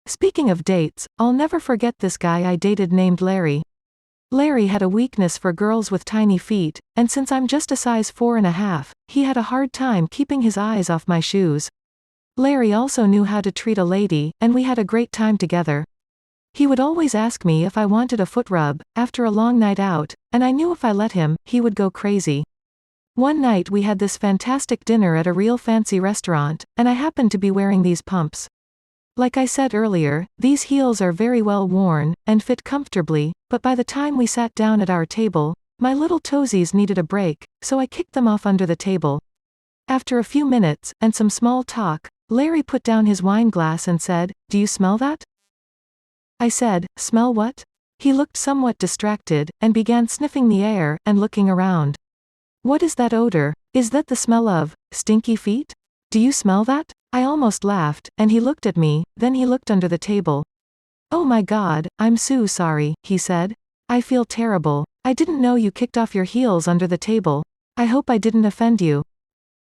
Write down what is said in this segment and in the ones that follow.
Speaking of dates, I'll never forget this guy I dated named Larry. Larry had a weakness for girls with tiny feet, and since I'm just a size 4.5, he had a hard time keeping his eyes off my shoes. Larry also knew how to treat a lady, and we had a great time together. He would always ask me if I wanted a foot rub, after a long night out, and I knew if I let him, he would go crazy. One night we had this fantastic dinner at a real fancy restaurant, and I happened to be wearing these pumps. Like I said earlier, these heels are very well worn, and fit comfortably, but by the time we sat down at our table, my little toesies needed a break, so I kicked them off under the table. After a few minutes, and some small talk, Larry put down his wine glass and said, "Do you smell that?" I said, "Smell what?" He looked somewhat distracted, and began sniffing the air, and looking around. "What is that odor? Is that the smell of stinky feet? Do you smell that?" I almost laughed, and he looked at me, then he looked under the table. "Oh my God, I'm so sorry," he said. "I feel terrible. I didn't know you kicked off your heels under the table. I hope I didn't offend you."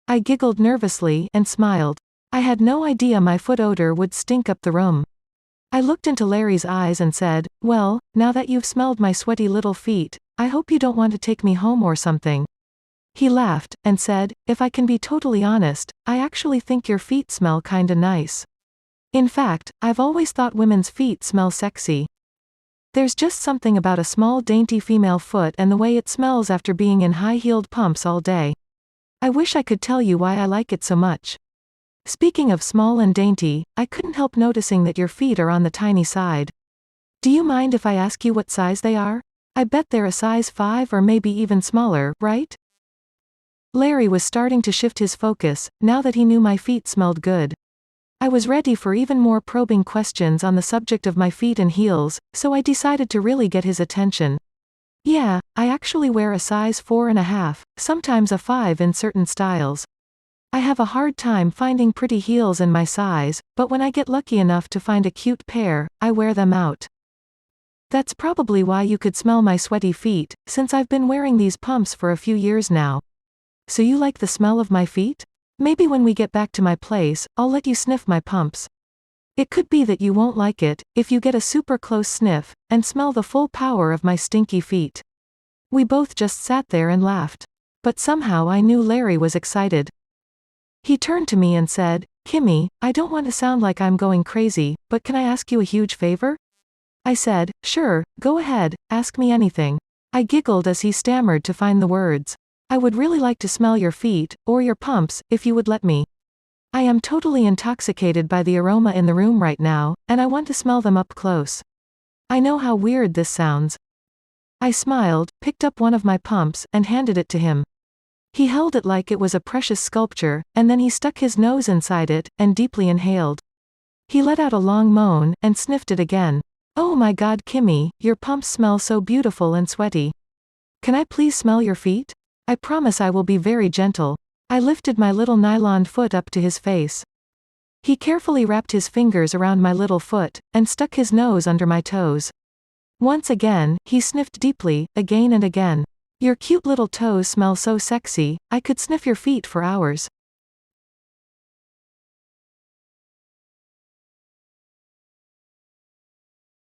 I giggled nervously, and smiled. I had no idea my foot odor would stink up the room. I looked into Larry's eyes and said, "Well, now that you've smelled my sweaty little feet, I hope you don't want to take me home or something." He laughed, and said, "If I can be totally honest, I actually think your feet smell kinda nice. In fact, I've always thought women's feet smell sexy. There's just something about a small dainty female foot and the way it smells after being in high-heeled pumps all day. I wish I could tell you why I like it so much. Speaking of small and dainty, I couldn't help noticing that your feet are on the tiny side. Do you mind if I ask you what size they are? I bet they're a size 5 or maybe even smaller, right?" Larry was starting to shift his focus, now that he knew my feet smelled good. I was ready for even more probing questions on the subject of my feet and heels, so I decided to really get his attention. "Yeah, I actually wear a size 4.5, sometimes a 5 in certain styles. I have a hard time finding pretty heels in my size, but when I get lucky enough to find a cute pair, I wear them out. That's probably why you could smell my sweaty feet, since I've been wearing these pumps for a few years now. So you like the smell of my feet? Maybe when we get back to my place, I'll let you sniff my pumps. It could be that you won't like it, if you get a super close sniff, and smell the full power of my stinky feet." We both just sat there and laughed. But somehow I knew Larry was excited. He turned to me and said, "Kimmy, I don't want to sound like I'm going crazy, but can I ask you a huge favor?" I said, "Sure, go ahead, ask me anything." I giggled as he stammered to find the words. "I would really like to smell your feet, or your pumps, if you would let me. I am totally intoxicated by the aroma in the room right now, and I want to smell them up close. I know how weird this sounds." I smiled, picked up one of my pumps, and handed it to him. He held it like it was a precious sculpture, and then he stuck his nose inside it, and deeply inhaled. He let out a long moan, and sniffed it again. "Oh my God, Kimmy, your pumps smell so beautiful and sweaty. Can I please smell your feet? I promise I will be very gentle." I lifted my little nylon foot up to his face. He carefully wrapped his fingers around my little foot, and stuck his nose under my toes. Once again, he sniffed deeply, again and again. "Your cute little toes smell so sexy, I could sniff your feet for hours."